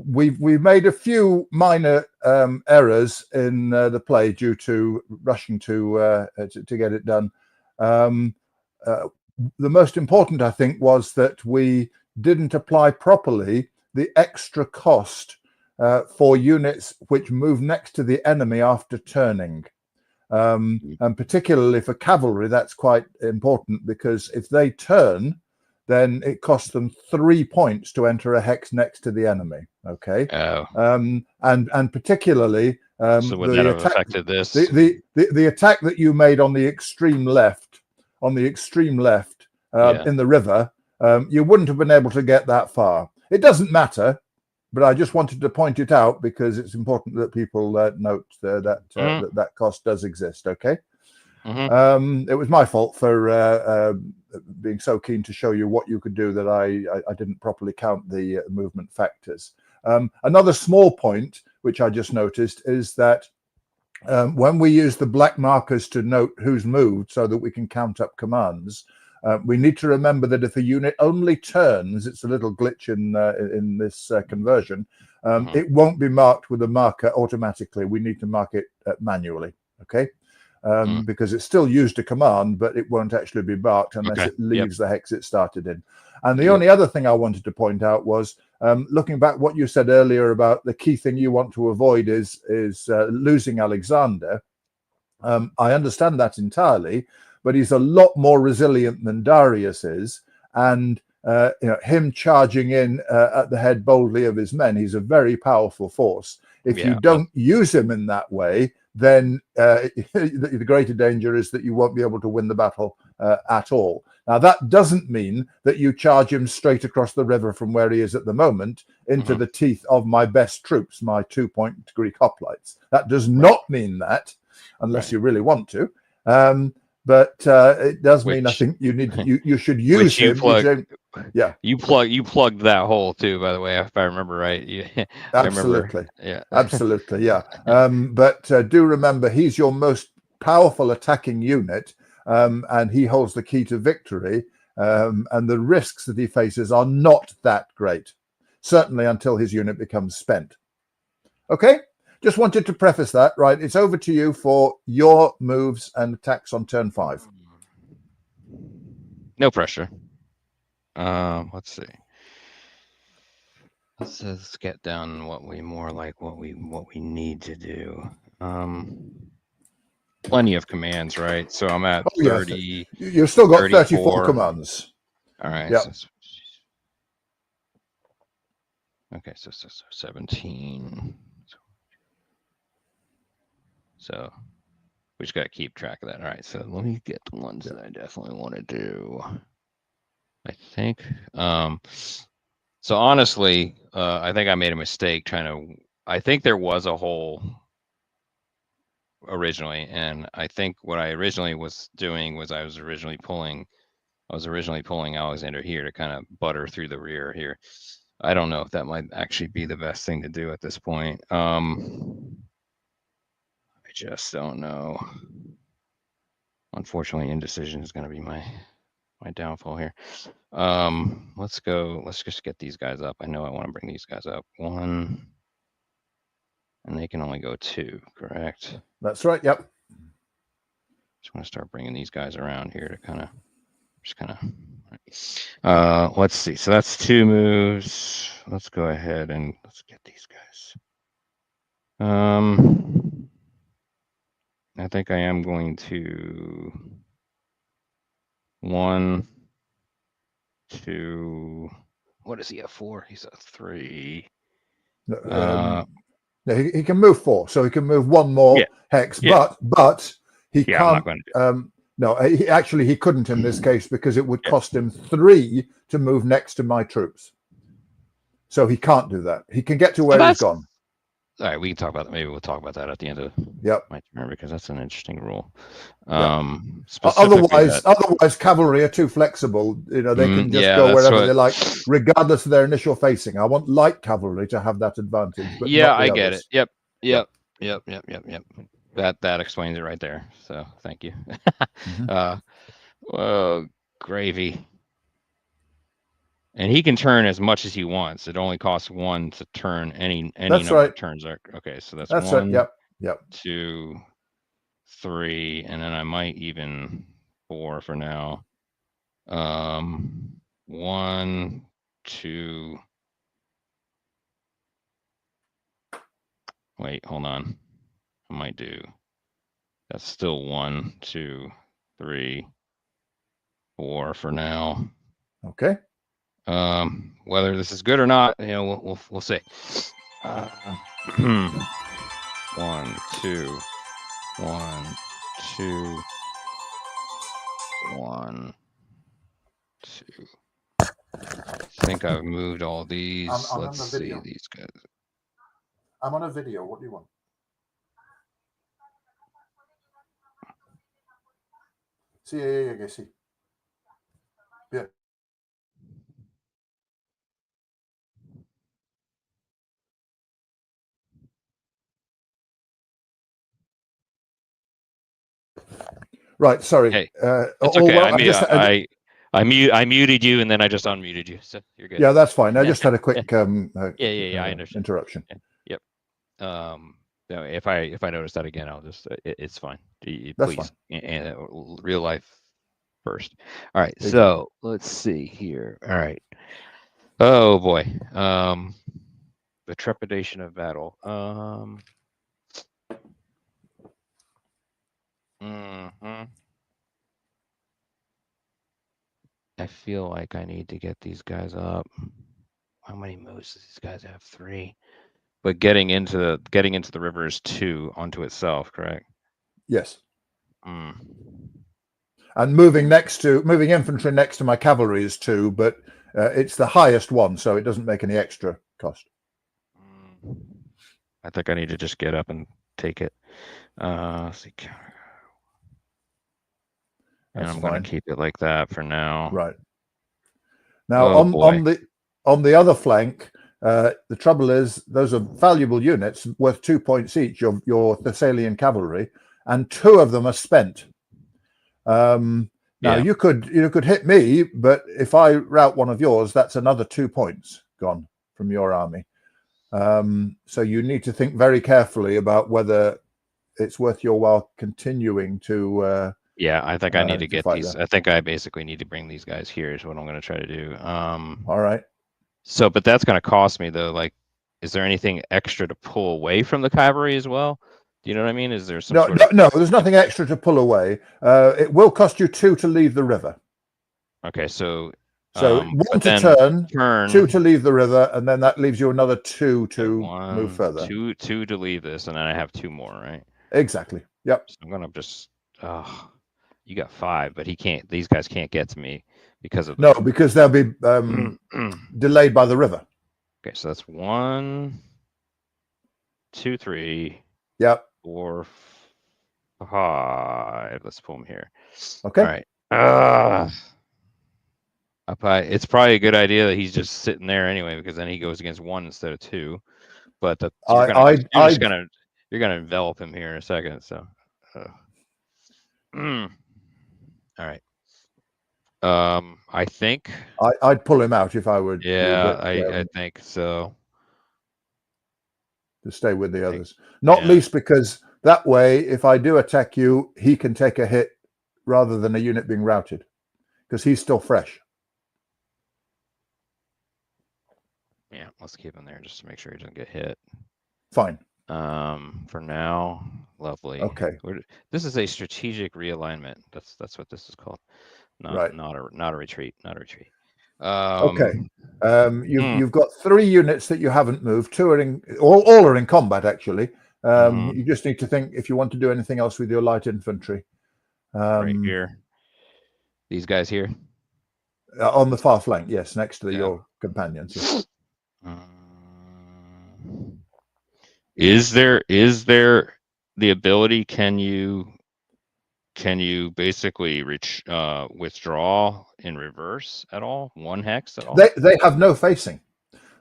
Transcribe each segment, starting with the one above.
we've made a few minor errors in the play due to rushing to get it done. The most important, I think, was that we didn't apply properly the extra cost for units which move next to the enemy after turning. And particularly for cavalry, that's quite important, because if they turn, then it costs them 3 points to enter a hex next to the enemy. Okay. Oh. And particularly so would that have affected this? The attack that you made on the extreme left, in the river, you wouldn't have been able to get that far. It doesn't matter, but I just wanted to point it out because it's important that people note that cost does exist. Okay. It was my fault for being so keen to show you what you could do that I didn't properly count the movement factors. Another small point which I just noticed is that when we use the black markers to note who's moved so that we can count up commands, we need to remember that if a unit only turns, it's a little glitch in this conversion, it won't be marked with a marker automatically. We need to mark it manually. Okay. Because it's still used a command, but it won't actually be marked unless it leaves the hex it started in. And the only other thing I wanted to point out was, looking back what you said earlier about the key thing you want to avoid is losing Alexander. I understand that entirely, but he's a lot more resilient than Darius is, and him charging in at the head boldly of his men, he's a very powerful force. If you don't use him in that way, then the greater danger is that you won't be able to win the battle at all. Now, that doesn't mean that you charge him straight across the river from where he is at the moment into the teeth of my best troops, my 2-point Greek hoplites. That does not mean that, unless you really want to. But it does mean I think you need you should use him. You plugged that hole too, by the way, if I remember right. Absolutely. Absolutely. Yeah. But do remember, he's your most powerful attacking unit, and he holds the key to victory. And the risks that he faces are not that great, certainly until his unit becomes spent. Okay. Just wanted to preface that, right? It's over to you for your moves and attacks on turn 5. No pressure. Let's see. Let's get down what we need to do. Plenty of commands, right? So I'm at 30. You've still got 34 commands. All right. Yep. So 17. So we just got to keep track of that. All right. So let me get the ones that I definitely want to do. I think. So honestly, I think I made a mistake I think there was a hole originally. And I think what I originally was doing was I was originally pulling Alexander here to kind of butter through the rear here. I don't know if that might actually be the best thing to do at this point. I just don't know. Unfortunately, indecision is going to be my downfall here. Let's just get these guys up. I know I want to bring these guys up. 1, and they can only go 2, correct? That's right. Yep. Just want to start bringing these guys around here to let's see. So that's 2 moves. Let's go ahead and let's get these guys. I think I am going to 1, 2. What is he at 4? He's at 3. He can move 4, so he can move 1 more hex. But he can't. No, he couldn't in this case because it would cost him 3 to move next to my troops. So he can't do that. He can get to where he's gone. All right, we can talk about that. Maybe we'll talk about that at the end of my turn because that's an interesting rule. Otherwise, cavalry are too flexible. They can just go wherever they like, regardless of their initial facing. I want light cavalry to have that advantage. But I get it. Yep. That explains it right there. So thank you. Gravy. And he can turn as much as he wants. It only costs 1 to turn any That's number right. of turns. Okay, so that's That's 1, right. Yep. 2, 3, and then I might even 4 for now. 1, 2. Wait, hold on. I might do. That's still 1, 2, 3, 4 for now. Okay. Whether this is good or not, we'll see. 1, 2, 1, 2, 1, 2. I think I've moved all these. Let's see these guys. I'm on a video. What do you want? Sí, que sí. Bien. Right. Sorry. Hey, it's okay. Well, I muted you and then I just unmuted you, so you're good. Yeah, that's fine. I just had a quick I understand. interruption. Yep. If I notice that again, I'll just it's fine. That's Please, fine. real life first. All right. Exactly. So let's see here. All right. Oh boy. The trepidation of battle. I feel like I need to get these guys up. How many moves does these guys have? 3. But getting into the river is 2 onto itself, correct? Yes. And moving infantry next to my cavalry is 2, but it's the highest one, so it doesn't make any extra cost. I think I need to just get up and take it. Let's see. And I'm going to keep it like that for now. Right. Now on the other flank, the trouble is those are valuable units worth 2 points each of your Thessalian cavalry, and 2 of them are spent. Now you could hit me, but if I rout one of yours, that's another 2 points gone from your army. So you need to think very carefully about whether it's worth your while continuing to. I think I need to get these. I think I basically need to bring these guys here. Is what I'm going to try to do. All right. So, but that's going to cost me though. Like, is there anything extra to pull away from the cavalry as well? Do you know what I mean? Is there some sort of... No, there's nothing extra to pull away. It will cost you 2 to leave the river. Okay, so 1 to turn, 2 to leave the river, and then that leaves you another 2 to move further. 2 to leave this, and then I have 2 more, right? Exactly. Yep. So I'm gonna just... you got 5, but he can't. These guys can't get to me because of because they'll be delayed by the river. Okay, so that's 1, 2, 3. Yep. 4, 5. Let's pull them here. Okay. All right. It's probably a good idea that he's just sitting there anyway, because then he goes against 1 instead of 2. But you're gonna envelop him here in a second. So, all right. I think I'd pull him out if I were. Yeah, I think so. To stay with the others, not least because that way, if I do attack you, he can take a hit rather than a unit being routed, because he's still fresh. Yeah, let's keep him there just to make sure he doesn't get hit. Fine. For now, lovely. Okay. This is a strategic realignment. That's what this is called. Not a retreat. Not a retreat. Okay. You've got 3 units that you haven't moved. 2 are all are in combat actually. You just need to think if you want to do anything else with your light infantry. Right here. These guys here. On the far flank, yes, next to your companions. Yes. Is there the ability? Can you basically withdraw in reverse at all? 1 hex at all? They have no facing.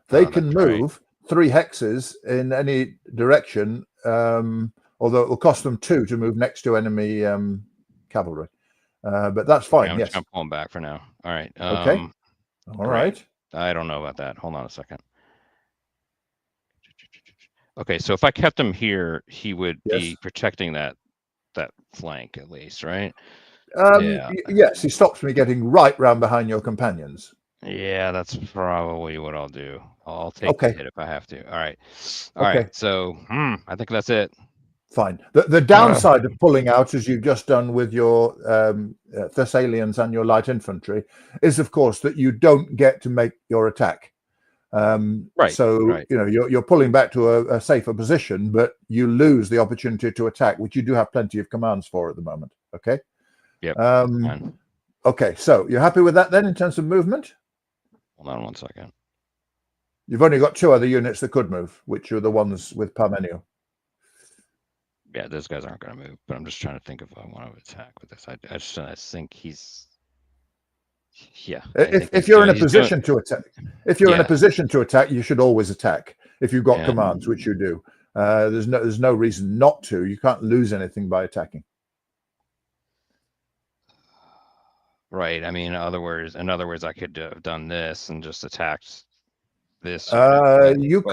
They can move 3 hexes in any direction, although it will cost them 2 to move next to enemy cavalry. But that's fine. I'm just gonna pull them back for now. All right. Okay. All right. I don't know about that. Hold on a second. Okay, so if I kept him here, he would be protecting that flank at least, right? Yeah. Yes, he stops me getting right round behind your companions. Yeah, that's probably what I'll do. I'll take the hit if I have to. All right. All Okay. right. So I think that's it. Fine. The downside of pulling out, as you've just done with your Thessalians and your light infantry, is of course that you don't get to make your attack. Right. So you know you're pulling back to a safer position, but you lose the opportunity to attack, which you do have plenty of commands for at the moment. Okay. Yep. Okay. So you're happy with that then in terms of movement? Hold on 1 second. You've only got 2 other units that could move, which are the ones with Parmenio. Yeah, those guys aren't going to move, but I'm just trying to think if I want to attack with this. I just think he's. Yeah. If you're in a position to attack, in a position to attack, you should always attack. If you've got commands, which you do, there's no reason not to. You can't lose anything by attacking. Right. I mean, in other words, I could have done this and just attacked this. You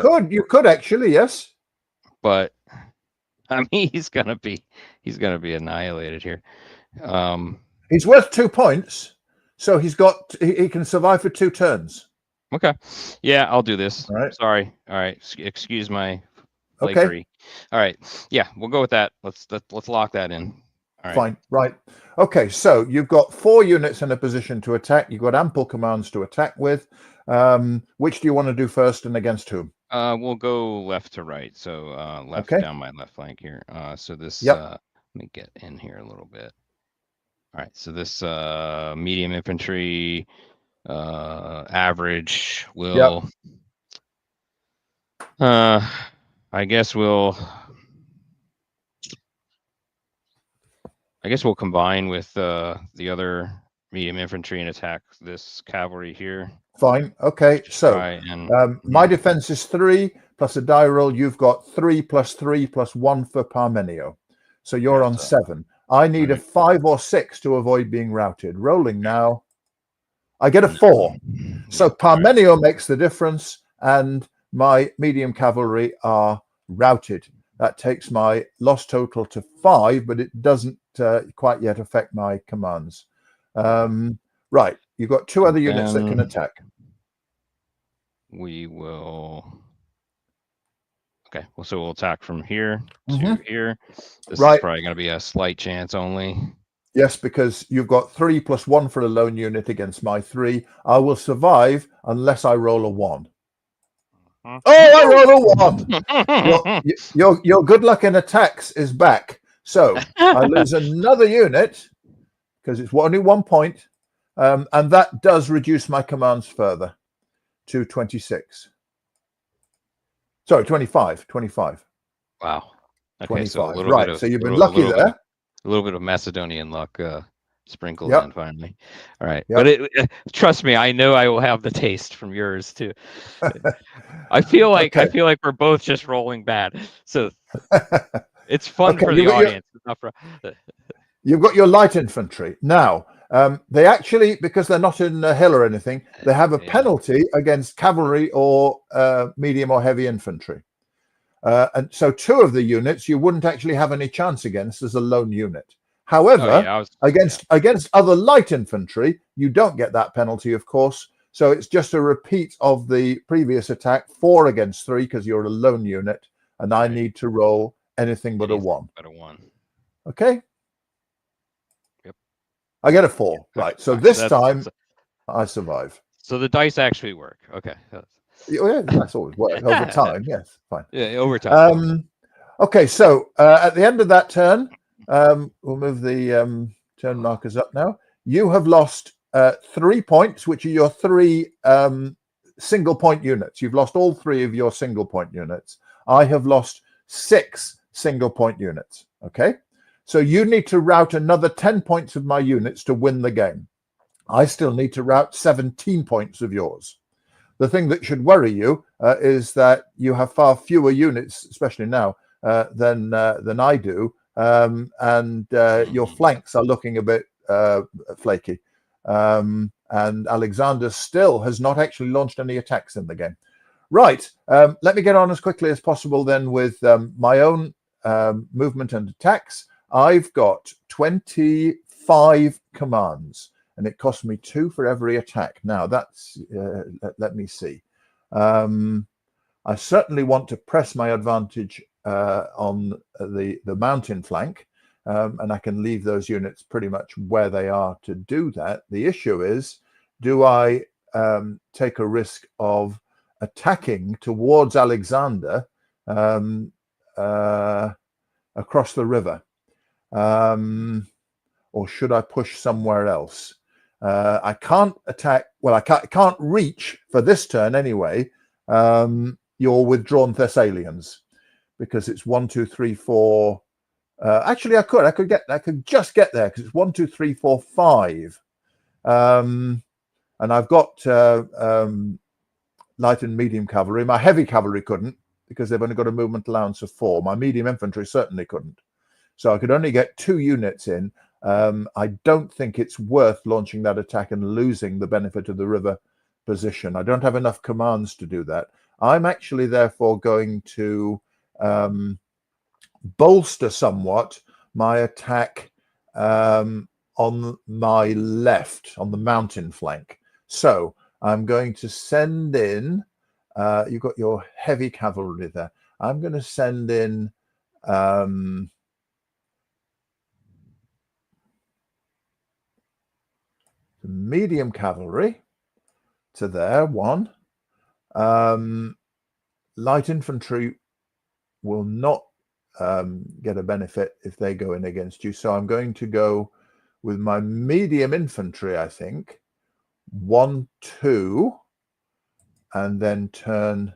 could actually, yes. But I mean, he's gonna be annihilated here. He's worth 2 points, so he can survive for 2 turns. Okay. Yeah, I'll do this. All right. Sorry. All right. Excuse my flakery. Okay. All right. Yeah, we'll go with that. Let's lock that in. All right. Fine. Right. Okay. So you've got 4 units in a position to attack. You've got ample commands to attack with. Which do you want to do first, and against whom? We'll go left to right. So left down my left flank here. So this. Let me get in here a little bit. All right. So this medium infantry average will. I guess we'll combine with the other medium infantry and attack this cavalry here. Fine. Okay. So my defense is 3 plus a die roll. You've got 3 plus 3 plus 1 for Parmenio. So you're on 7. I need a 5 or 6 to avoid being routed. Rolling now. I get a 4. So Parmenio makes the difference, and my medium cavalry are routed. That takes my loss total to 5, but it doesn't quite yet affect my commands. Right. You've got 2 other units that can attack. We will. Okay. Well, so we'll attack from here to here. This is probably going to be a slight chance only. Yes, because you've got 3 plus 1 for a lone unit against my 3. I will survive unless I roll a 1. Oh, I roll a 1. Your good luck in attacks is back. So I lose another unit because it's only 1 point. And that does reduce my commands further to 26. Sorry, 25. Wow. Okay, 25. so a little right. bit of, so you've been lucky there. A little bit of Macedonian luck sprinkled in finally. All right. Yep. But trust me, I know I will have the taste from yours too. I feel like we're both just rolling bad. So it's fun for the audience. You've got your light infantry. Now, they actually, because they're not in a hill or anything, they have a penalty against cavalry or medium or heavy infantry. And so 2 of the units you wouldn't actually have any chance against as a lone unit. However, against other light infantry, you don't get that penalty, of course. So it's just a repeat of the previous attack, 4 against 3, because you're a lone unit, and I need to roll anything but a 1. Okay. Yep. I get a 4. Right. So this time I survive. So the dice actually work. Okay. Yeah, that's always worked over time. Yes, fine. Yeah, over time. Okay, so at the end of that turn, we'll move the turn markers up now. You have lost 3 points, which are your 3 single point units. You've lost all 3 of your single point units. I have lost 6 single point units. Okay, so you need to rout another 10 points of my units to win the game. I still need to rout 17 points of yours. The thing that should worry you is that you have far fewer units, especially now, than I do, and your flanks are looking a bit flaky. And and Alexander still has not actually launched any attacks in the game. Right, let me get on as quickly as possible then with my own movement and attacks. I've got 25 commands, and it costs me 2 for every attack. Now that's, let me see. I certainly want to press my advantage on the mountain flank, and I can leave those units pretty much where they are to do that. The issue is, do I take a risk of attacking towards Alexander across the river, or should I push somewhere else? I can't attack, well, I can't reach for this turn anyway, your withdrawn Thessalians, because it's 1, 2, 3, 4. Actually, I could just get there because it's 1, 2, 3, 4, 5. And I've got light and medium cavalry. My heavy cavalry couldn't, because they've only got a movement allowance of 4. My medium infantry certainly couldn't. So I could only get 2 units in. I don't think it's worth launching that attack and losing the benefit of the river position. I don't have enough commands to do that. I'm actually therefore going to bolster somewhat my attack on my left, on the mountain flank. So I'm going to send in, you've got your heavy cavalry there. I'm going to send in the medium cavalry to there, 1. Light infantry will not get a benefit if they go in against you. So I'm going to go with my medium infantry, I think. 1, 2, and then turn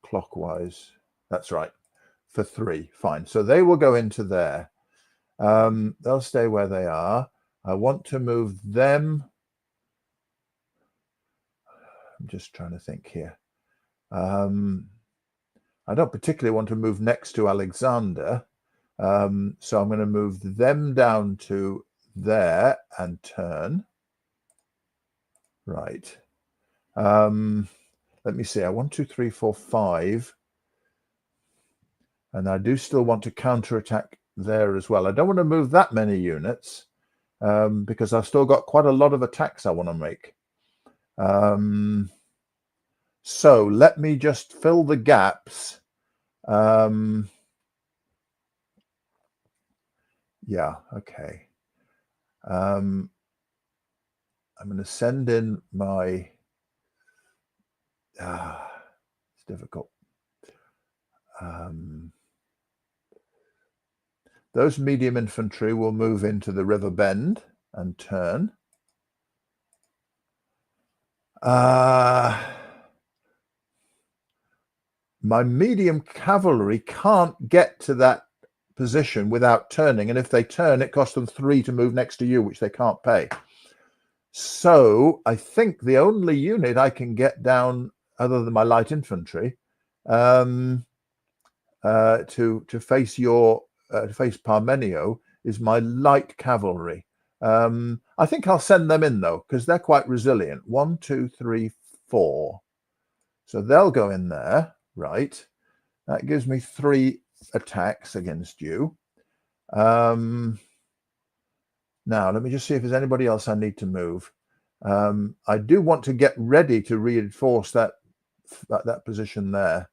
clockwise. That's right, for 3. Fine. So they will go into there. They'll stay where they are. I want to move them. I'm just trying to think here. I don't particularly want to move next to Alexander. So I'm going to move them down to there and turn. Right. Let me see. 1, 2, 3, 4, 5. And I do still want to counterattack there as well. I don't want to move that many units because I've still got quite a lot of attacks I want to make. So let me just fill the gaps. Yeah, okay. I'm going to send in my... it's difficult. Those medium infantry will move into the river bend and turn. My medium cavalry can't get to that position without turning, and if they turn, it costs them 3 to move next to you, which they can't pay. So I think the only unit I can get down, other than my light infantry, to face your to face Parmenio is my light cavalry. I think I'll send them in though, because they're quite resilient. 1, 2, 3, 4. So they'll go in there, right? That gives me 3 attacks against you. Now let me just see if there's anybody else I need to move. I do want to get ready to reinforce that position there.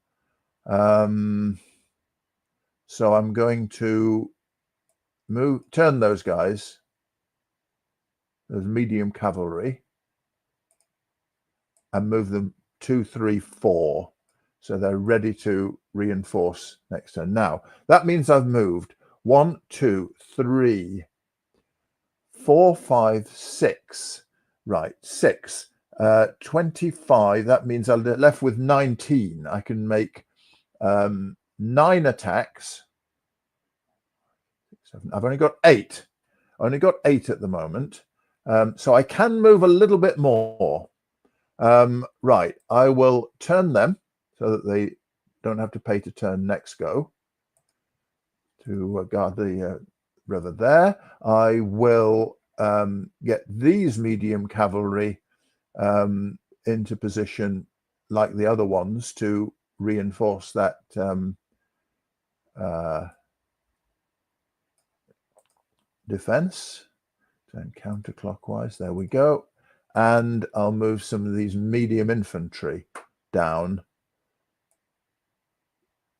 So I'm going to turn those guys, those medium cavalry, and move them 2, 3, 4. So they're ready to reinforce next turn. Now, that means I've moved 1, 2, 3, 4, 5, 6. Right, 6. 25. That means I'm left with 19. I can make 9 attacks. 7. I've only got 8. I only got 8 at the moment. So I can move a little bit more. Right, I will turn them so that they don't have to pay to turn next go to guard the river there. I will get these medium cavalry into position like the other ones to reinforce that defense. Turn counterclockwise. There we go. And I'll move some of these medium infantry down.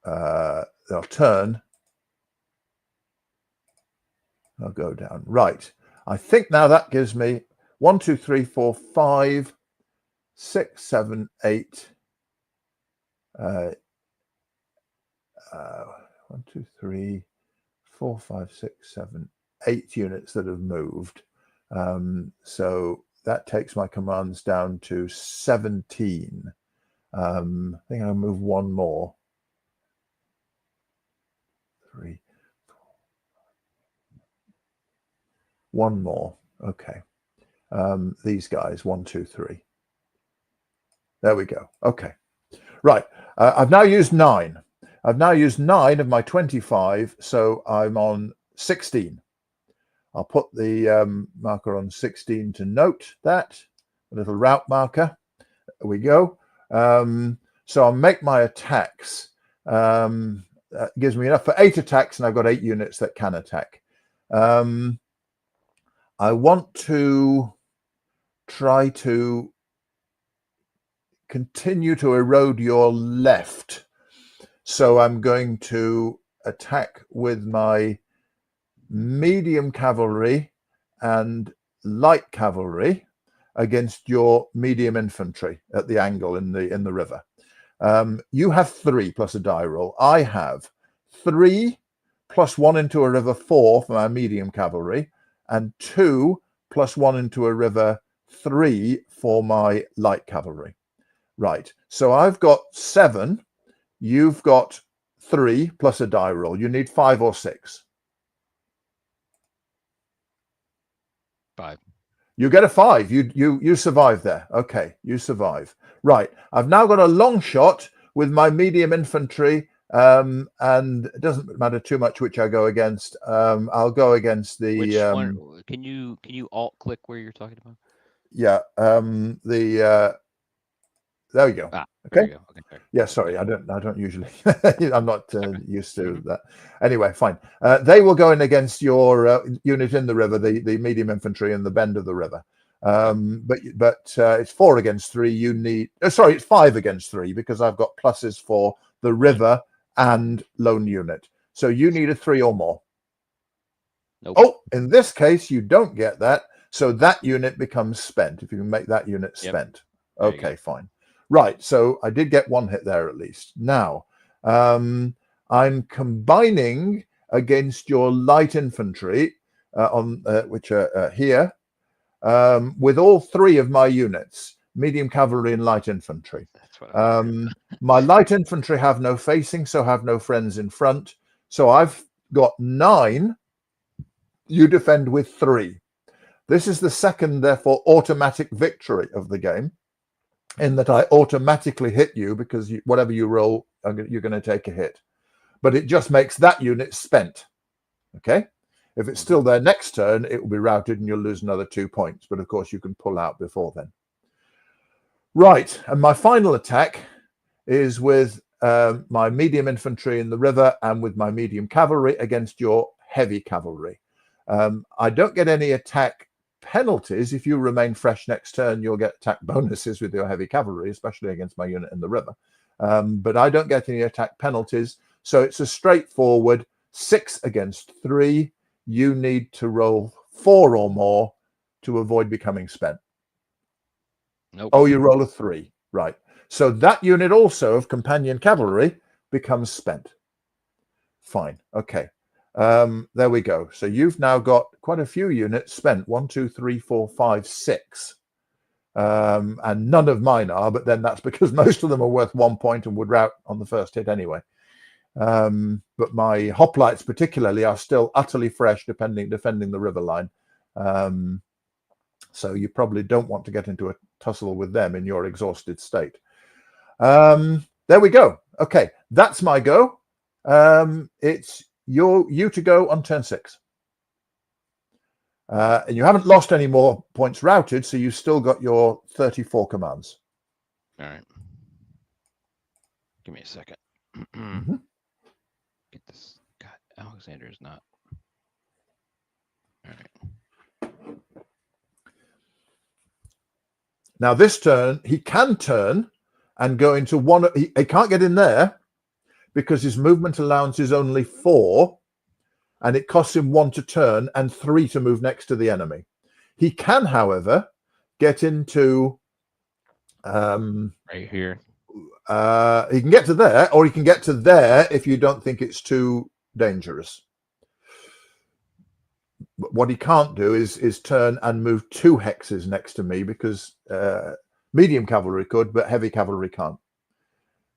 They'll turn. I'll go down. Right. I think now that gives me 1, 2, 3, 4, 5, 6, 7, 8. 1, 2, 3, 4, 5, 6, 7, 8 units that have moved. So that takes my commands down to 17. I think I'll move one more. 3, 4, one more. Okay. These guys, 1, 2, 3. There we go. Okay. Right. I've now used 9. I've now used 9 of my 25, so I'm on 16. I'll put the marker on 16 to note that, a little route marker. There we go. So I'll make my attacks. That gives me enough for 8 attacks, and I've got 8 units that can attack. I want to try to continue to erode your left. So I'm going to attack with my medium cavalry and light cavalry against your medium infantry at the angle in the river. You have 3 plus a die roll. I have 3 plus 1 into a river, 4 for my medium cavalry, and 2 plus 1 into a river, 3 for my light cavalry. Right. So I've got 7. You've got 3 plus a die roll. You need 5 or 6. 5. You get a 5. You survive there. Okay, you survive. Right. I've now got a long shot with my medium infantry, and it doesn't matter too much which I go against. I'll go against the. Which one? Can you alt click where you're talking about? Yeah. There we go. Okay. Go. Okay. Yeah, sorry, I don't usually. I'm not used to that. Anyway, fine. They will go in against your unit in the river, the medium infantry in the bend of the river. But it's 4 against 3. You need. Sorry, it's 5 against 3 because I've got pluses for the river and lone unit. So you need a 3 or more. Nope. Oh, in this case, you don't get that. So that unit becomes spent. If you can make that unit spent. Okay, fine. Right, so I did get 1 hit there at least. Now, I'm combining against your light infantry, which are here, with all 3 of my units, medium cavalry and light infantry. That's what my light infantry have no facing, so have no friends in front. So I've got 9. You defend with 3. This is the second, therefore, automatic victory of the game, in that I automatically hit you because whatever you roll, you're going to take a hit. But it just makes that unit spent. Okay? If it's still there next turn, it will be routed and you'll lose another 2 points. But of course, you can pull out before then. Right. And my final attack is with my medium infantry in the river and with my medium cavalry against your heavy cavalry. I don't get any attack penalties. If you remain fresh next turn, you'll get attack bonuses with your heavy cavalry, especially against my unit in the river. But I don't get any attack penalties. So it's a straightforward 6 against 3. You need to roll 4 or more to avoid becoming spent. Nope. Oh, you roll a 3. Right. So that unit also of companion cavalry becomes spent. Fine. Okay. There we go. So you've now got quite a few units spent. 1, 2, 3, 4, 5, 6. And none of mine are, but then that's because most of them are worth 1 point and would rout on the first hit anyway. But my hoplites particularly are still utterly fresh, defending the river line. So you probably don't want to get into a tussle with them in your exhausted state. There we go. Okay, that's my go. It's you to go on turn 6. And you haven't lost any more points routed, so you've still got your 34 commands. All right. Give me a second. Mm-hmm. Get this. God, Alexander's not. All right. Now this turn, he can turn and go into one. He can't get in there because his movement allowance is only 4, and it costs him 1 to turn and 3 to move next to the enemy. He can, however, get into right here. He can get to there, or he can get to there if you don't think it's too dangerous. But what he can't do is turn and move 2 hexes next to me, because medium cavalry could, but heavy cavalry can't,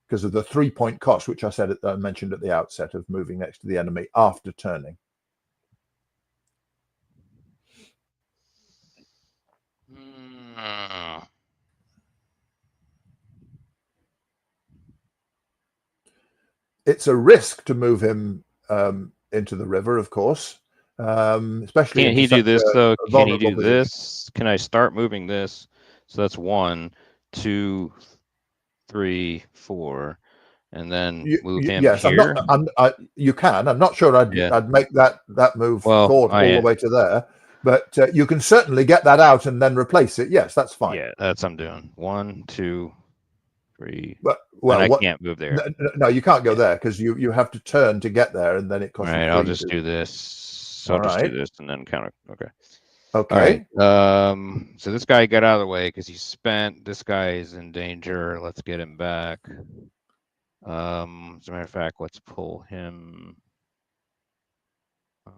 because of the 3-point cost, which I mentioned at the outset, of moving next to the enemy after turning. It's a risk to move him into the river, of course, especially. Can't he do this though? Can he do this? Can I start moving this? So that's 1, 2, 3, 4, and then move him yes, here. You can. I'm not sure I'd make that move forward all the way to there, but you can certainly get that out and then replace it. Yes, that's fine. Yeah, that's what I'm doing. 1, 2, 3. But I can't move there. No, you can't go there because you have to turn to get there, and then it costs. All right, I'll just do this. So I'll just do this and then counter. Okay. Okay. All right. So this guy got out of the way because he's spent. This guy is in danger. Let's get him back. As a matter of fact, let's pull him.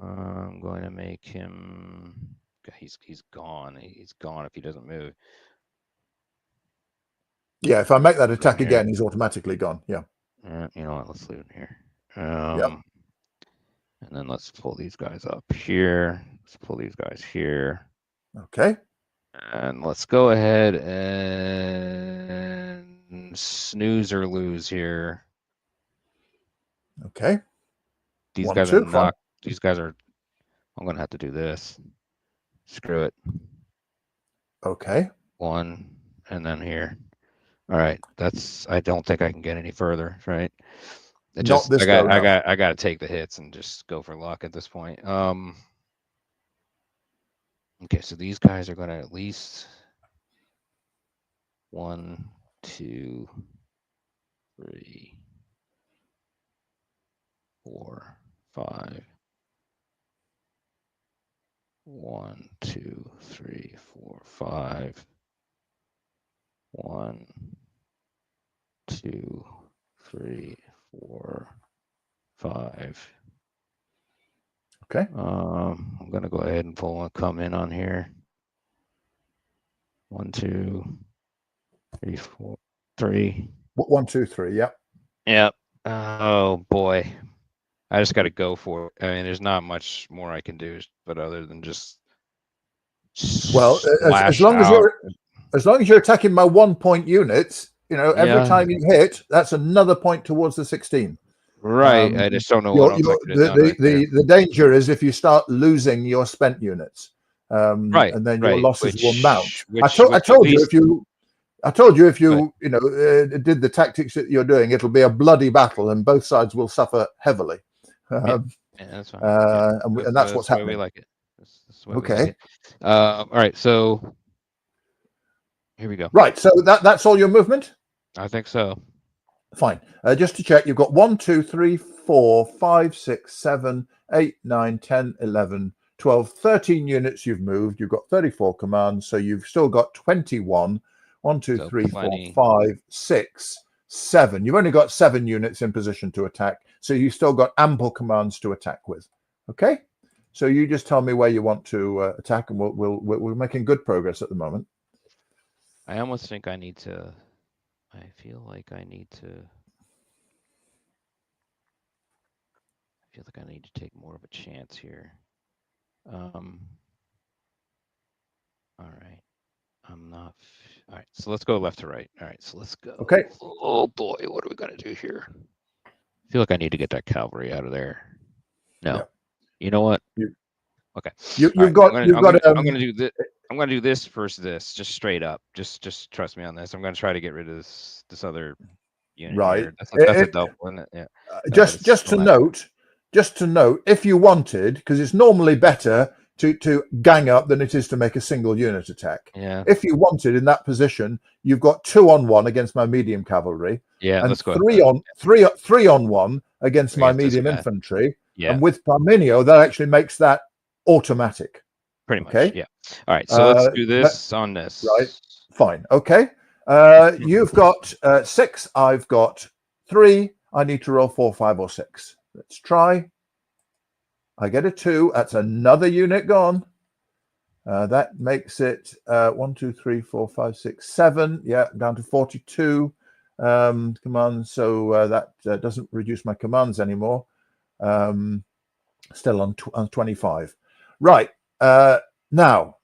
I'm going to make him. He's gone. He's gone if he doesn't move. Yeah, if I make that attack again, he's automatically gone. Yeah. You know what? Let's leave him here. And then let's pull these guys up here. Let's pull these guys here. Okay. And let's go ahead and snooze or lose here. Okay. These guys are not. These guys are. I'm gonna have to do this. Screw it. Okay. 1, and then here. All right. That's. I don't think I can get any further. Right. It just. I got to take the hits and just go for luck at this point. Okay, so these guys are going to at least 1, 2, 3, 4, 5. 1, 2, 3, 4, 5. 1, 2, 3, 4, 5. Okay. I'm gonna go ahead and pull and come in on here. 1, 2, 3, 4, 3. 1, 2, 3. Yep. Yep. Oh boy, I just got to go for it. I mean, there's not much more I can do, but other than just. Well, as long as you're attacking my 1-point units, every time you hit, that's another point towards the 16. Right. I just don't know what else I could have done. The danger is if you start losing your spent units, right, and then your losses will mount. I told you if you did the tactics that you're doing, it'll be a bloody battle, and both sides will suffer heavily. Yeah, that's fine. And that's what's happening. We like it. Okay. All right. So here we go. Right. So that's all your movement? I think so. Fine. Just to check, you've got 1, 2, 3, 4, 5, 6, 7, 8, 9, 10, 11, 12, 13 units you've moved. You've got 34 commands. So you've still got 21. 1, 2, 3, 4, 5, 6, 7. You've only got 7 units in position to attack. So you've still got ample commands to attack with. Okay. So you just tell me where you want to attack, and we're making good progress at the moment. I almost think I need to. I feel like I need to. I feel like I need to take more of a chance here. All right. I'm not. All right. So let's go left to right. All right. So let's go. Okay. Oh boy, what are we gonna do here? I feel like I need to get that cavalry out of there. No. Yeah. You know what? Okay. You've All right. got I'm gonna do this. I'm gonna do this versus this, just straight up. Just trust me on this. I'm gonna try to get rid of this other unit right. here. That's a double, isn't it? Yeah. Just to note, if you wanted, because it's normally better to gang up than it is to make a single unit attack. Yeah. If you wanted in that position, you've got 2-on-1 against my medium cavalry. Yeah. And Let's go. 3-on-1 against my Against this medium guy. infantry. Yeah. And with Parmenio, that actually makes that automatic. Pretty much. Okay. Yeah. All right. So let's do this on this. Right. Fine. Okay. You've got 6. I've got 3. I need to roll 4, 5, or 6. Let's try. I get a 2. That's another unit gone. That makes it 1, 2, 3, 4, 5, 6, 7. Yeah, down to 42 commands. So that doesn't reduce my commands anymore. Still on 25. Right. Now,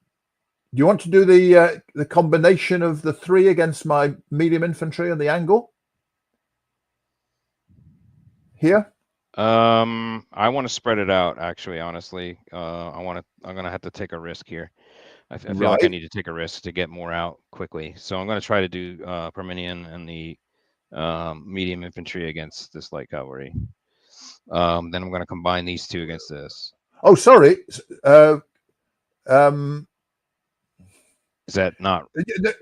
do you want to do the combination of the 3 against my medium infantry and the angle here? I want to spread it out. Actually, honestly, I'm gonna have to take a risk here. I feel like I need to take a risk to get more out quickly. So I'm gonna try to do Parmenion and the medium infantry against this light cavalry. Then I'm gonna combine these 2 against this. Oh, sorry. Is that not?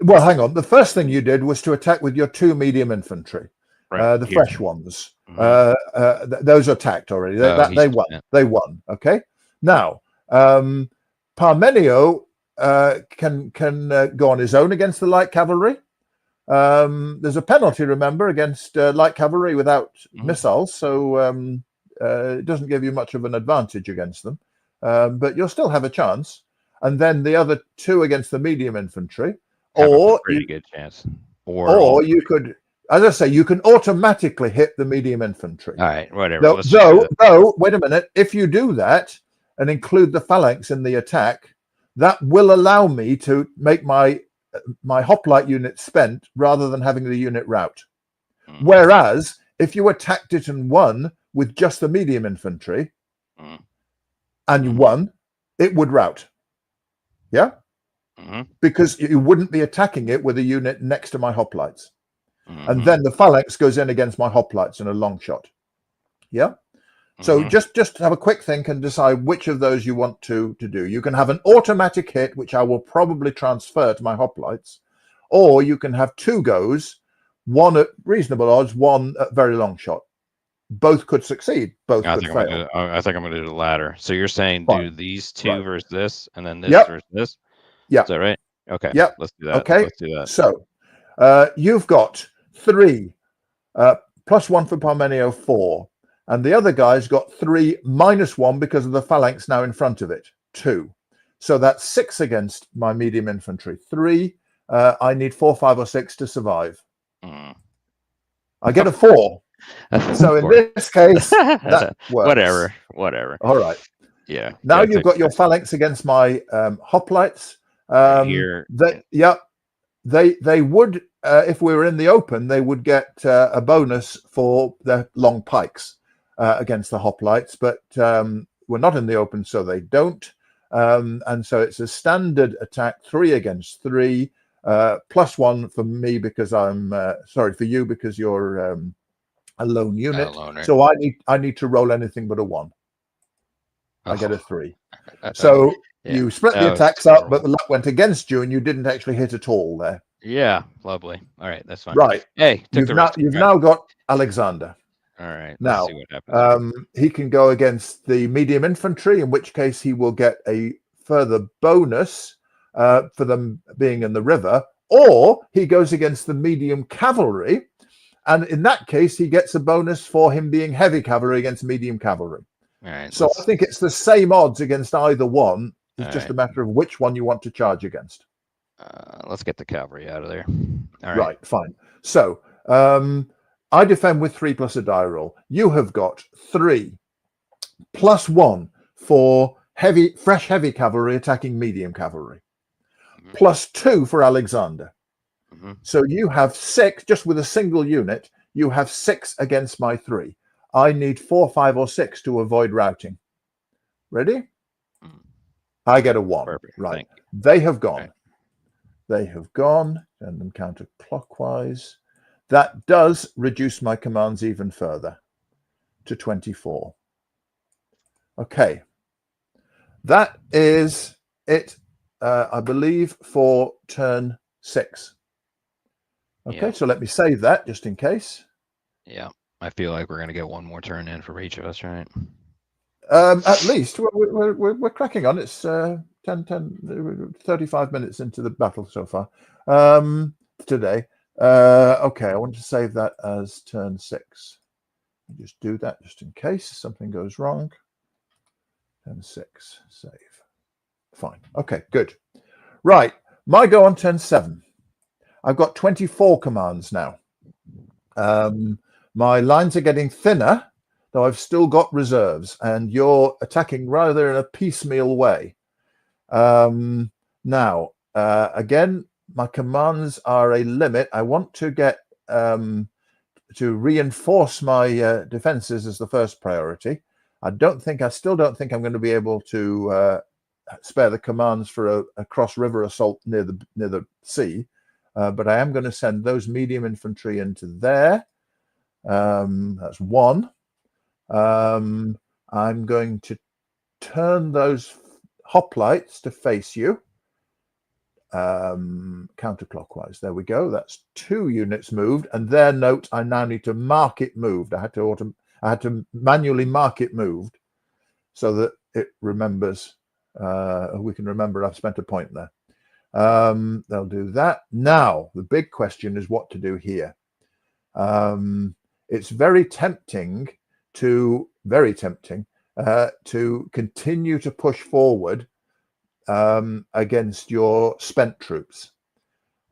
Well, hang on. The first thing you did was to attack with your 2 medium infantry, Right, the fresh ones. Mm-hmm. Those are attacked already. They won. They won. Okay. Now, Parmenio can go on his own against the light cavalry. There's a penalty, remember, against light cavalry without missiles, so it doesn't give you much of an advantage against them. But you'll still have a chance. And then the other 2 against the medium infantry, or a pretty good chance. Or you could, as I say, you can automatically hit the medium infantry. All right, whatever. Though, wait a minute. If you do that and include the phalanx in the attack, that will allow me to make my hoplite unit spent rather than having the unit rout. Whereas if you attacked it and won with just the medium infantry and you won, it would rout. Yeah? Because you wouldn't be attacking it with a unit next to my hoplites. And then the phalanx goes in against my hoplites in a long shot. Yeah? So just have a quick think and decide which of those you want to do. You can have an automatic hit, which I will probably transfer to my hoplites, or you can have 2 goes, 1 at reasonable odds, 1 at very long shot. Both could succeed. Both could fail. I think I'm going to do the latter. So you're saying do these 2 versus this, and then this versus this? Yeah. Is that right? Okay. Yep. Let's do that. Okay. Let's do that. So you've got 3 plus 1 for Parmenio, 4. And the other guy's got 3 minus 1 because of the phalanx now in front of it, 2. So that's 6 against my medium infantry. 3. I need 4, 5, or 6 to survive. I get a 4. So in this case, that works. Whatever. All right. Yeah. Now you've got your phalanx against my hoplites. Here. They would, if we were in the open, they would get a bonus for their long pikes against the hoplites, but we're not in the open, so they don't. And so it's a standard attack, 3 against 3, plus 1 for me because I'm sorry for you because you're a lone unit. So I need to roll anything but a 1. I get a 3. So you split the attacks up, but the luck went against you, and you didn't actually hit at all there. Yeah, lovely. All right, that's fine. Right. Hey, you've now got Alexander. All right. Now, see what happens. He can go against the medium infantry, in which case he will get a further bonus for them being in the river, or he goes against the medium cavalry, and in that case, he gets a bonus for him being heavy cavalry against medium cavalry. All right. So I think it's the same odds against either one. It's just a matter of which one you want to charge against. Let's get the cavalry out of there. All right. Right, fine. So I defend with 3 plus a die roll. You have got 3 plus 1 for fresh heavy cavalry attacking medium cavalry, plus 2 for Alexander. So you have 6, just with a single unit, you have 6 against my 3. I need 4, 5, or 6 to avoid routing. Ready? I get a 1. Perfect. Right. Thank you. They have gone. Right. They have gone, and them counterclockwise. That does reduce my commands even further to 24. Okay. That is it, I believe, for turn 6. Okay, Yeah. so let me save that just in case. Yeah. I feel like we're going to get one more turn in for each of us, right? At least we're cracking on. It's 35 minutes into the battle so far today. Okay, I want to save that as turn 6. Just do that just in case something goes wrong. Turn 6, save. Fine. Okay, good. Right, my go on turn 7. I've got 24 commands now. My lines are getting thinner, though I've still got reserves, and you're attacking rather in a piecemeal way. Now, again, my commands are a limit. I want to get to reinforce my defenses as the first priority. I still don't think I'm going to be able to spare the commands for a cross-river assault near the sea, but I am going to send those medium infantry into there. That's 1. I'm going to turn those hoplites to face you counterclockwise. There we go. That's 2 units moved, and there, note, I now need to mark it moved. I had to manually mark it moved so that it remembers. We can remember I've spent a point there. They'll do that. Now the big question is what to do here. It's very tempting to continue to push forward against your spent troops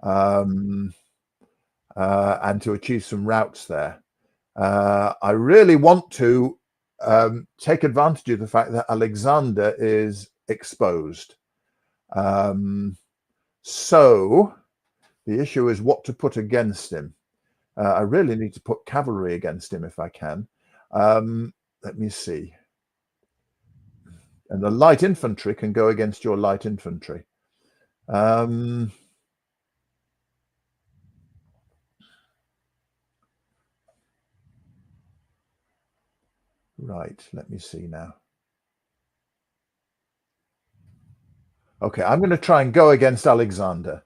and to achieve some routes there. I really want to take advantage of the fact that Alexander is exposed. So the issue is what to put against him. I really need to put cavalry against him if I can. Let me see. And the light infantry can go against your light infantry. Right, let me see now. Okay, I'm going to try and go against Alexander,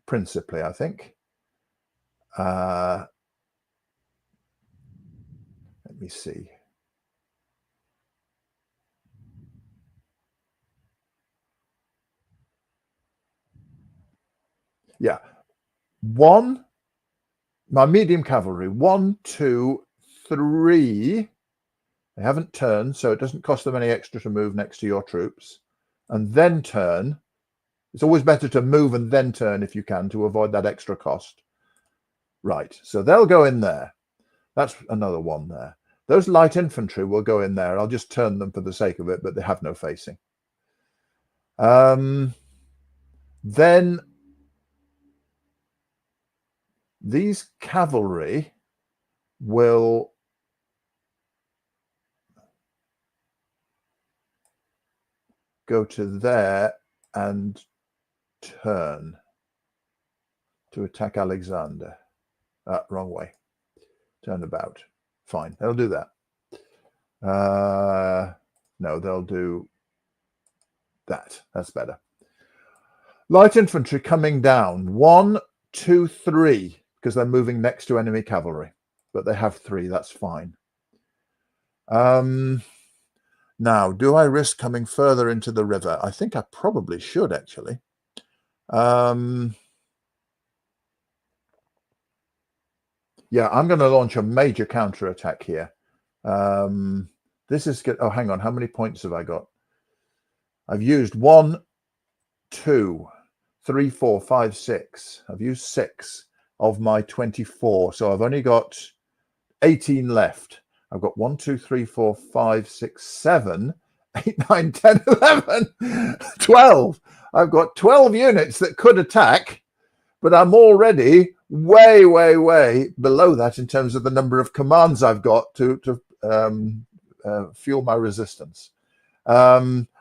principally, I think. Let me see. Yeah, my medium cavalry, 1, 2, 3. They haven't turned, so it doesn't cost them any extra to move next to your troops. And then turn. It's always better to move and then turn if you can to avoid that extra cost. Right, so they'll go in there. That's another 1 there. Those light infantry will go in there. I'll just turn them for the sake of it, but they have no facing. Then these cavalry will go to there and turn to attack Alexander. Wrong way. Turn about. Fine, they'll do that. No, they'll do that. That's better. Light infantry coming down. 1, 2, 3, because they're moving next to enemy cavalry. But they have 3. That's fine. Now, do I risk coming further into the river? I think I probably should, actually. Yeah, I'm going to launch a major counterattack here. This is good. Oh, hang on. How many points have I got? I've used 1, 2, 3, 4, 5, 6. I've used 6 of my 24. So I've only got 18 left. I've got 1, 2, 3, 4, 5, 6, 7, 8, 9, 10, 11, 12. I've got 12 units that could attack, but I'm already way, way, way below that in terms of the number of commands I've got to fuel my resistance.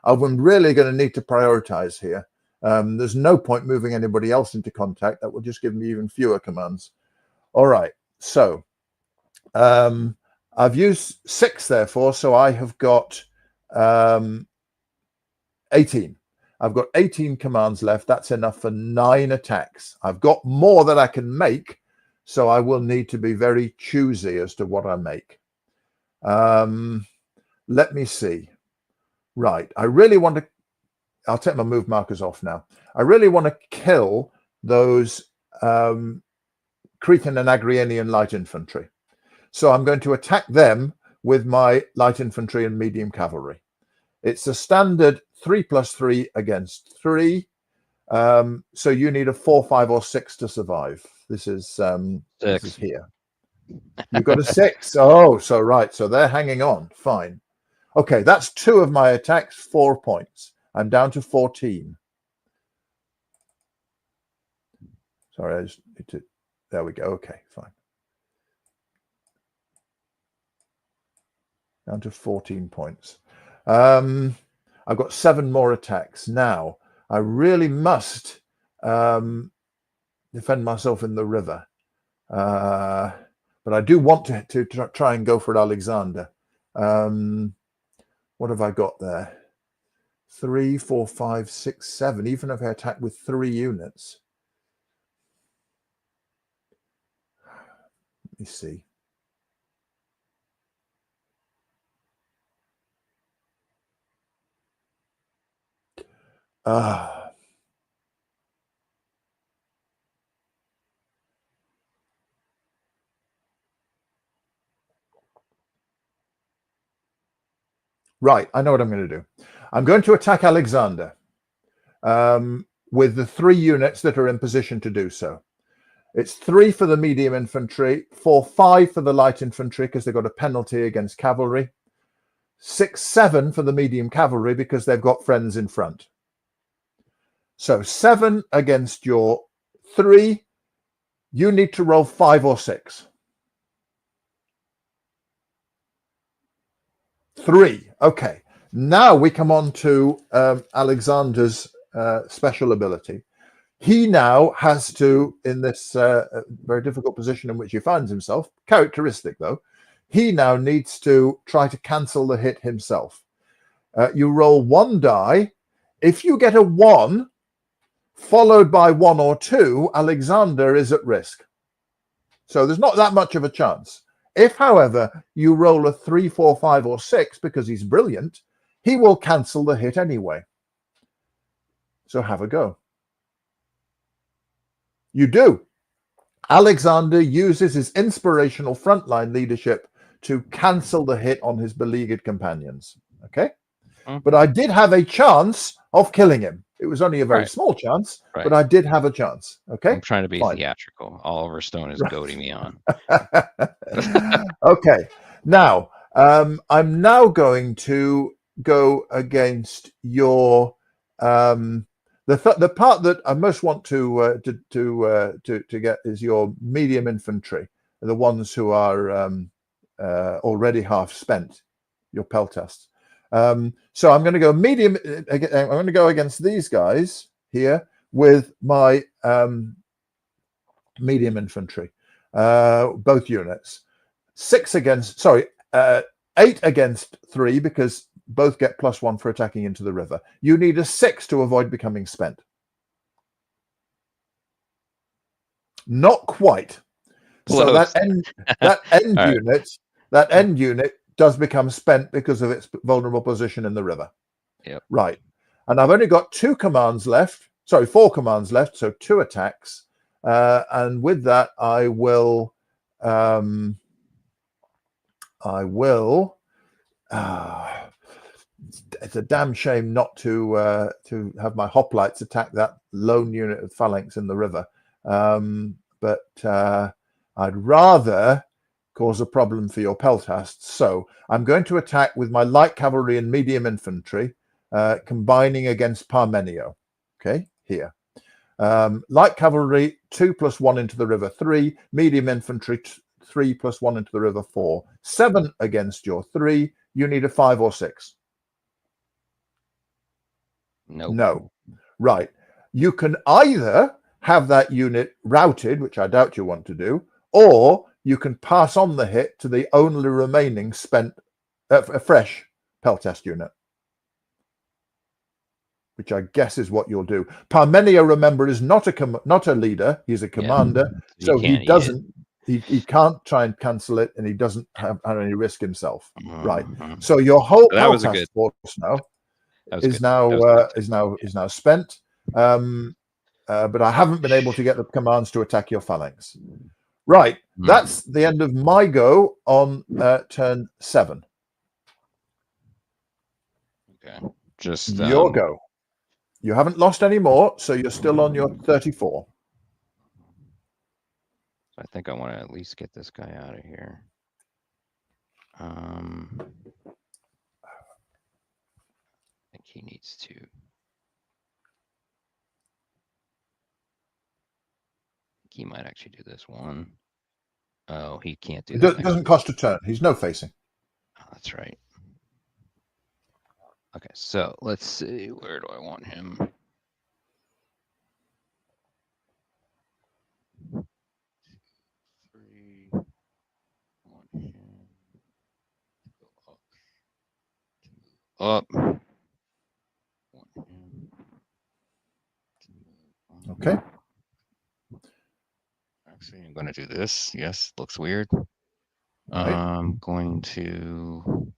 I'm really going to need to prioritize here. There's no point moving anybody else into contact. That will just give me even fewer commands. All right, so I've used 6 therefore, so I have got 18. I've got 18 commands left. That's enough for 9 attacks. I've got more that I can make, so I will need to be very choosy as to what I make. Let me see. Right, I really want to, I'll take my move markers off now. I really want to kill those Cretan and Agrianian light infantry. So I'm going to attack them with my light infantry and medium cavalry. It's a standard 3+3 against 3. So you need a 4, 5, or 6 to survive. This is here. You've got a 6. Oh, so right. So they're hanging on. Fine. Okay, that's 2 of my attacks, 4 points. I'm down to 14. Sorry, I just need to. There we go. Okay, fine. Down to 14 points. I've got 7 more attacks. Now, I really must defend myself in the river. But I do want to try and go for Alexander. What have I got there? 3, 4, 5, 6, 7. Even if I attack with 3 units. Let me see. Right, I know what I'm going to do. I'm going to attack Alexander with the 3 units that are in position to do so. It's 3 for the medium infantry, 4, 5 for the light infantry because they've got a penalty against cavalry, 6, 7 for the medium cavalry because they've got friends in front. So 7 against your 3. You need to roll 5 or 6. 3. Okay. Now we come on to Alexander's special ability. He now has to, in this very difficult position in which he finds himself, characteristic though, he now needs to try to cancel the hit himself. You roll 1 die. If you get a 1, followed by 1 or 2, Alexander is at risk. So there's not that much of a chance. If, however, you roll a 3, 4, 5, or 6, because he's brilliant, he will cancel the hit anyway. So have a go. You do. Alexander uses his inspirational frontline leadership to cancel the hit on his beleaguered companions. Okay? But I did have a chance of killing him. It was only a very small chance, but I did have a chance. Okay? I'm trying to be theatrical. Oliver Stone is goading me on. Okay. Now, I'm now going to go against your the part that I most want to get is your medium infantry, the ones who are already half spent, your peltasts. So I'm going to go medium. I'm going to go against these guys here with my medium infantry, both units. 8 against 3 because both get +1 for attacking into the river. You need a 6 to avoid becoming spent. Not quite. So that end unit does become spent because of its vulnerable position in the river. Yep. Right. And I've only got 2 commands left. Sorry, 4 commands left. So 2 attacks. And with that, I will. It's a damn shame not to have my hoplites attack that lone unit of phalanx in the river. But I'd rather cause a problem for your peltasts. So I'm going to attack with my light cavalry and medium infantry, combining against Parmenio. Okay, here. Light cavalry, 2 + 1 into the river, 3. Medium infantry, 3 + 1 into the river, 4. 7 against your 3. You need a 5 or 6. Nope. No. Right. You can either have that unit routed, which I doubt you want to do, or you can pass on the hit to the only remaining spent, fresh Peltest unit, which I guess is what you'll do. Parmenio, remember, is not a leader; he's a commander, so he doesn't. He can't try and cancel it, and he doesn't have any risk himself. Right. So your whole Peltest force now is now spent. But I haven't been able to get the commands to attack your phalanx. Right. That's the end of my go on turn 7. Okay. Just your go. You haven't lost any more, so you're still on your 34. So I think I want to at least get this guy out of here. I think he needs to. He might actually do this one. Oh, he can't do that. It doesn't cost a turn. He's no facing. Oh, that's right. Okay, so let's see. Where do I want him? Three. I want him to go up. Okay. Actually, I'm going to do this. Yes, looks weird. Right. I'm going to.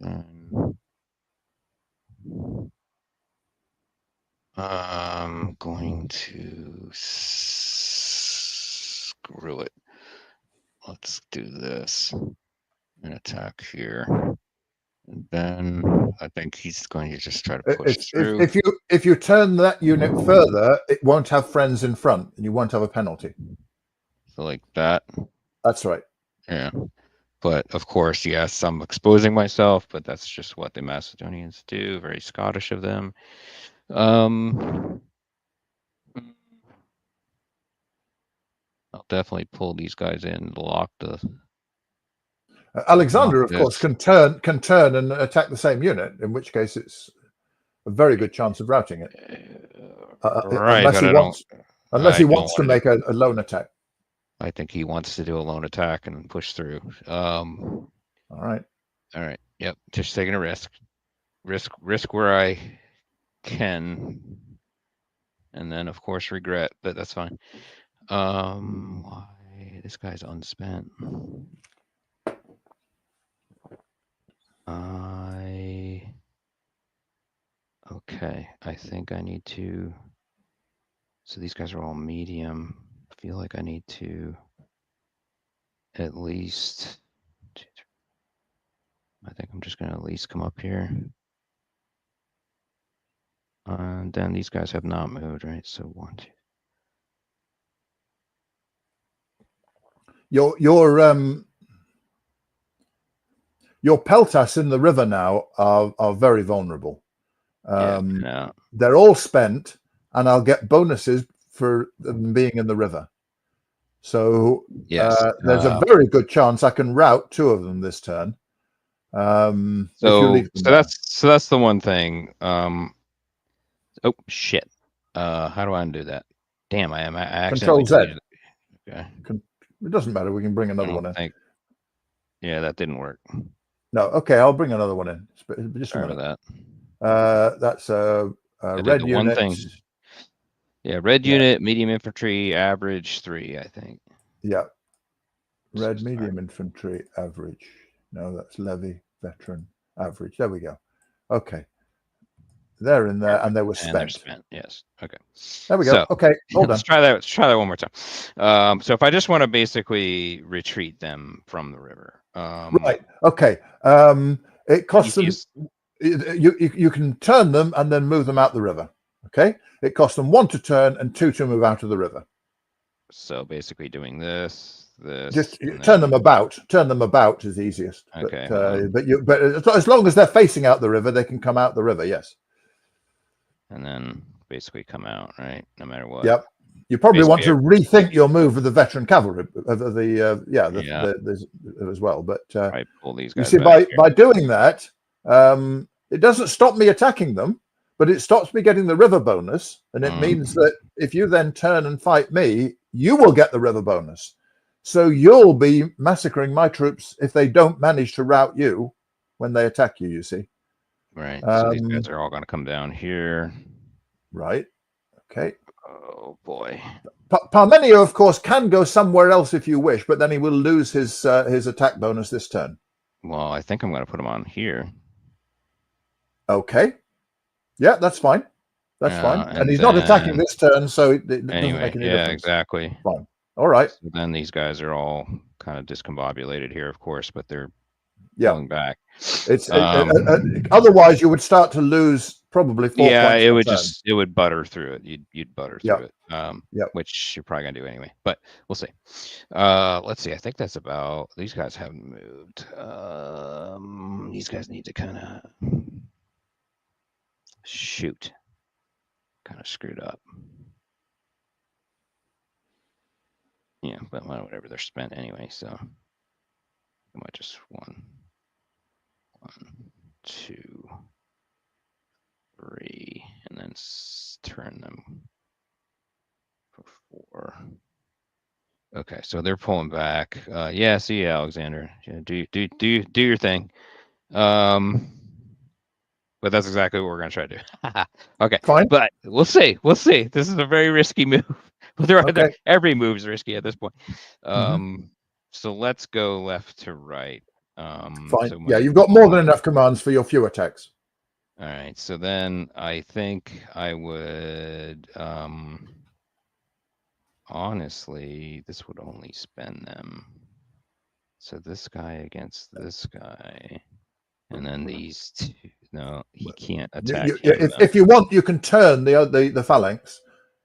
I'm going to screw it. Let's do this. An attack here. And then I think he's going to just try to push through. If you turn that unit further, it won't have friends in front, and you won't have a penalty. So like that. That's right. Yeah. But of course, yes, I'm exposing myself, but that's just what the Macedonians do. Very Scottish of them. I'll definitely pull these guys in, lock the. Alexander, of course, can turn and attack the same unit, in which case it's a very good chance of routing it. Right, unless he wants to make a lone attack. I think he wants to do a lone attack and push through. All right. Yep. Just taking a risk where I can, and then of course regret, but that's fine. Why this guy's unspent? Okay, I think I need to. So these guys are all medium. I feel like I need to at least. I think I'm just going to at least come up here. And then these guys have not moved, right? So 1, 2. Your Peltas in the river now are very vulnerable. They're all spent, and I'll get bonuses for them being in the river. So yes, there's a very good chance I can route 2 of them this turn. So that's the one thing. Oh shit! How do I undo that? Damn, I accidentally. Control Z. Okay. It doesn't matter. We can bring another one in. Yeah, that didn't work. No. Okay, I'll bring another one in. Just a minute. That. That's a red unit. Yeah, red unit, medium infantry, average 3, I think. Yeah. Red medium infantry, average. No, that's levy, veteran, average. There we go. Okay. They're in there, and they were spent. And they're spent. Yes. Okay. There we go. So, okay. Hold on. Let's try that one more time. So if I just want to basically retreat them from the river. Right. Okay. It costs them. You can turn them and then move them out the river. Okay. It costs them 1 to turn and 2 to move out of the river. So basically doing this. Just turn them about. Turn them about is easiest. Okay. But as long as they're facing out the river, they can come out the river. Yes. And then basically come out, right? No matter what. Yep. You probably want to rethink your move with the veteran cavalry as well. But pull these guys you see, by doing that, it doesn't stop me attacking them, but it stops me getting the river bonus, and it means that if you then turn and fight me, you will get the river bonus. So you'll be massacring my troops if they don't manage to rout you when they attack you, you see. Right. So these guys are all going to come down here. Right. Okay. Oh, boy. Parmenio, of course, can go somewhere else if you wish, but then he will lose his attack bonus this turn. Well, I think I'm going to put him on here. Okay. Yeah, that's fine. That's fine. And he's not attacking this turn, so it doesn't make any difference. Exactly. Fine. All right. So then these guys are all kind of discombobulated here, of course, but they're pulling back. It's otherwise you would start to lose probably 4 points. Yeah, it would butter through it. You'd butter through it. Which you're probably gonna do anyway, but we'll see. Let's see. I think that's about. These guys haven't moved. These guys need to kind of shoot. Kind of screwed up. Yeah, but whatever, they're spent anyway, so I might just 1, 2, 3, and then turn them for 4. Okay, so they're pulling back. Yeah, see you, Alexander. Yeah, do your thing. But that's exactly what we're gonna try to do. Okay, fine. But we'll see. We'll see. This is a very risky move. Every move is risky at this point. So let's go left to right. Fine. So you've got more than enough commands for your few attacks. All right. So then I think I would. Honestly, this would only spend them. So this guy against this guy, and then these two. No, he can't attack. If you want, you can turn the phalanx.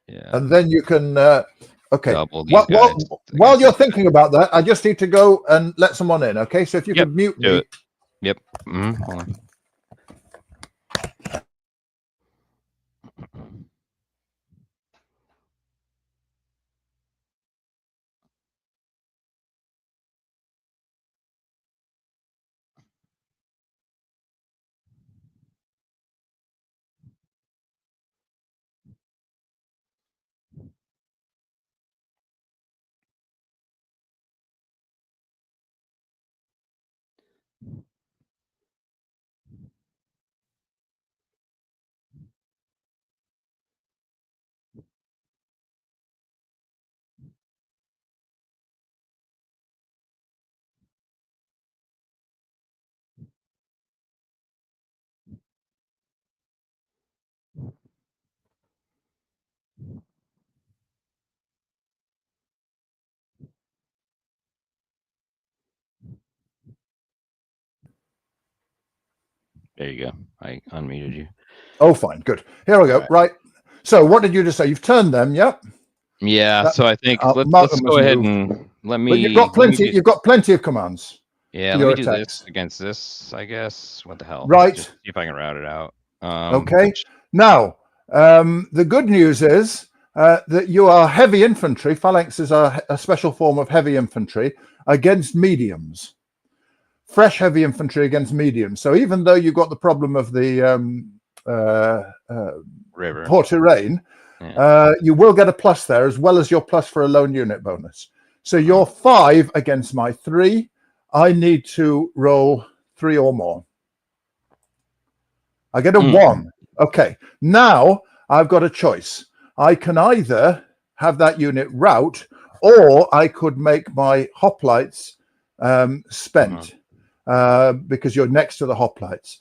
Yeah. And then you can. Okay. While you're thinking about that, I just need to go and let someone in. Okay. So if you could mute me. Yep. Hold on. There you go. I unmuted you. Oh, fine. Good. Here we go. Right. So what did you just say? You've turned them, yep. Yeah. So I think let's go ahead and let me. But you've got plenty. You've got plenty of commands. Yeah. Let me do this against this. I guess. What the hell? Right. Just see if I can route it out. Okay. Now, the good news is that you are heavy infantry. Phalanxes are a special form of heavy infantry against mediums. Fresh heavy infantry against mediums. So even though you've got the problem of the river poor terrain, you will get a plus there as well as your plus for a lone unit bonus. So you're 5 against my 3. I need to roll 3 or more. I get a 1. Okay. Now I've got a choice. I can either have that unit rout, or I could make my hoplites spent. Because you're next to the hoplites.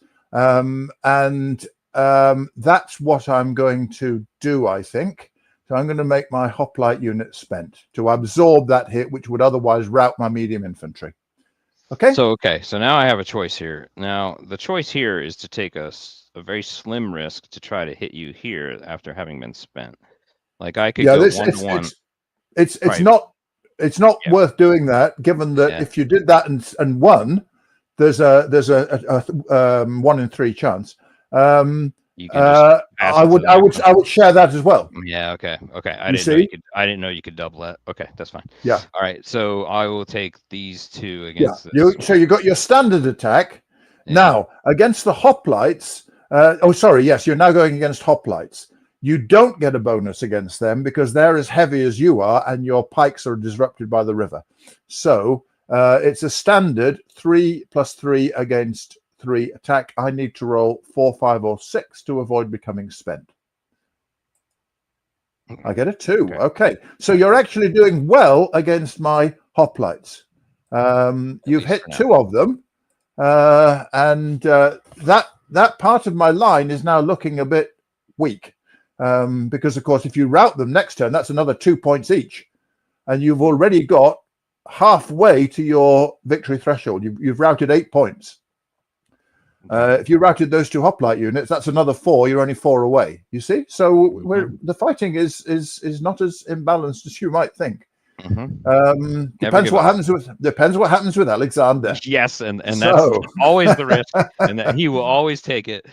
That's what I'm going to do, I think. So I'm going to make my hoplite unit spent to absorb that hit, which would otherwise rout my medium infantry. Okay? So now I have a choice here. Now, the choice here is to take a very slim risk to try to hit you here after having been spent. Like I could go 1-1. It's not worth doing that, given that if you did that and won, there's a 1 in 3 chance. You can I would share that as well. Yeah. Okay. I didn't know you could double that. Okay, that's fine. Yeah. All right. So I will take these 2 against this. So you got your standard attack. Now against the hoplites, Oh, sorry. Yes, you're now going against hoplites. You don't get a bonus against them because they're as heavy as you are, and your pikes are disrupted by the river. So it's a standard 3+3 against 3 attack. I need to roll 4, 5, or 6 to avoid becoming spent. I get a 2. Okay. So you're actually doing well against my hoplites. You've hit 2 of them, and that part of my line is now looking a bit weak. Because of course, if you rout them next turn, that's another 2 points each, and you've already got halfway to your victory threshold. You've routed 8 points. If you routed those 2 hoplite units, that's another 4. You're only 4 away. You see, so the fighting is not as imbalanced as you might think. Depends what happens with Alexander. Yes, and that's always the risk, and that he will always take it.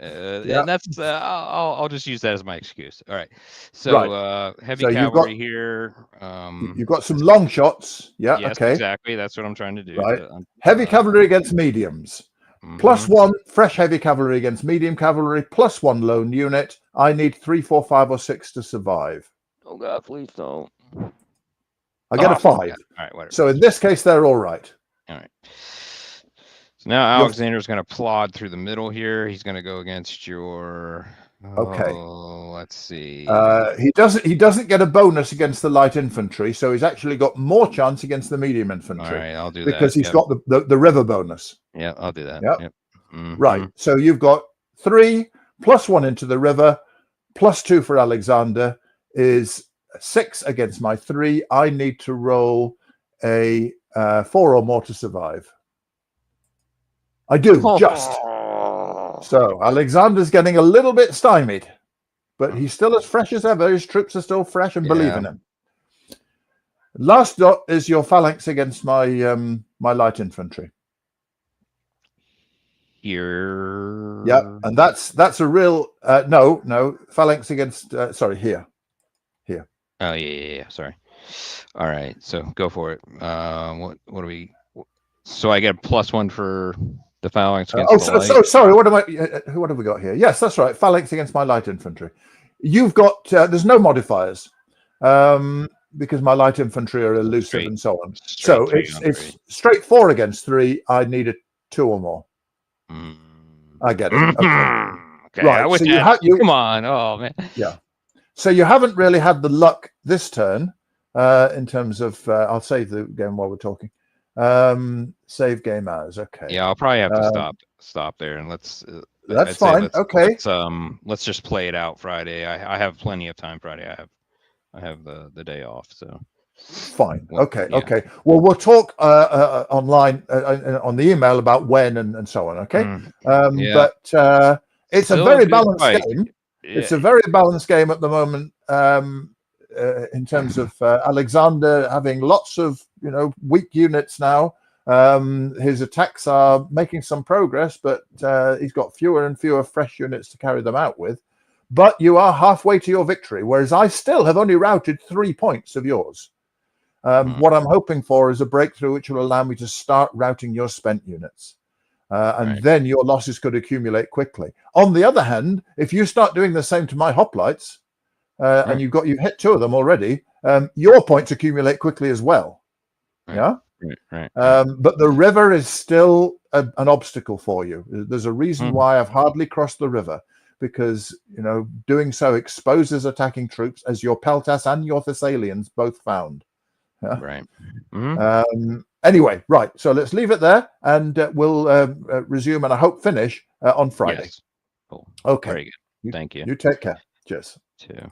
And that's I'll just use that as my excuse. All right, so heavy cavalry here. You've got some long shots. Yeah, yes, okay, exactly. That's what I'm trying to do. Right, heavy cavalry against mediums. +1 fresh heavy cavalry against medium cavalry. +1 lone unit. I need 3, 4, 5, or 6 to survive. Oh God, please don't. I get a 5. All right, whatever. So in this case, they're all right. All right. So now Alexander's going to plod through the middle here. He's going to go against your. Okay. Let's see. He doesn't get a bonus against the light infantry, so he's actually got more chance against the medium infantry. All right, I'll do because that. He's got the river bonus. Yeah, I'll do that. Yep. Right. So you've got 3 +1 into the river, +2 for Alexander is 6 against my 3. I need to roll a 4 or more to survive. I do, just. So Alexander's getting a little bit stymied, but he's still as fresh as ever. His troops are still fresh and believe in him. Last dot is your phalanx against my my light infantry. Here. Yeah, and that's a real no phalanx against here. Oh yeah. Sorry. All right, so go for it. What do we? So I get +1 for the phalanx against sorry. What have we got here? Yes, that's right. Phalanx against my light infantry. You've got there's no modifiers because my light infantry are elusive and so on. So it's straight 4 against 3. I need a 2 or more. I get it. Okay. Right. So come on. Oh man. Yeah. So you haven't really had the luck this turn in terms of. I'll save the game while we're talking. Save game as. Okay. Yeah, I'll probably have to stop there and let's. That's fine. Okay. Let's just play it out Friday. I have plenty of time Friday. I have the day off, so. Fine. Okay. Yeah. Okay. Well, we'll talk online on the email about when and so on. Okay. But it's a very balanced game. Yeah. It's a very balanced game at the moment in terms of Alexander having lots of weak units now. His attacks are making some progress, but he's got fewer and fewer fresh units to carry them out with. But you are halfway to your victory, whereas I still have only routed 3 points of yours. What I'm hoping for is a breakthrough which will allow me to start routing your spent units. And then your losses could accumulate quickly. On the other hand, if you start doing the same to my hoplites, and you've hit 2 of them already, your points accumulate quickly as well. Yeah. But the river is still an obstacle for you. There's a reason why I've hardly crossed the river, because doing so exposes attacking troops, as your Peltas and your Thessalians both found. Yeah? Right. Anyway, right. So let's leave it there, and we'll resume, and I hope finish on Friday. Yes. Cool. Okay. Very good. Thank you. You take care. Cheers. Too.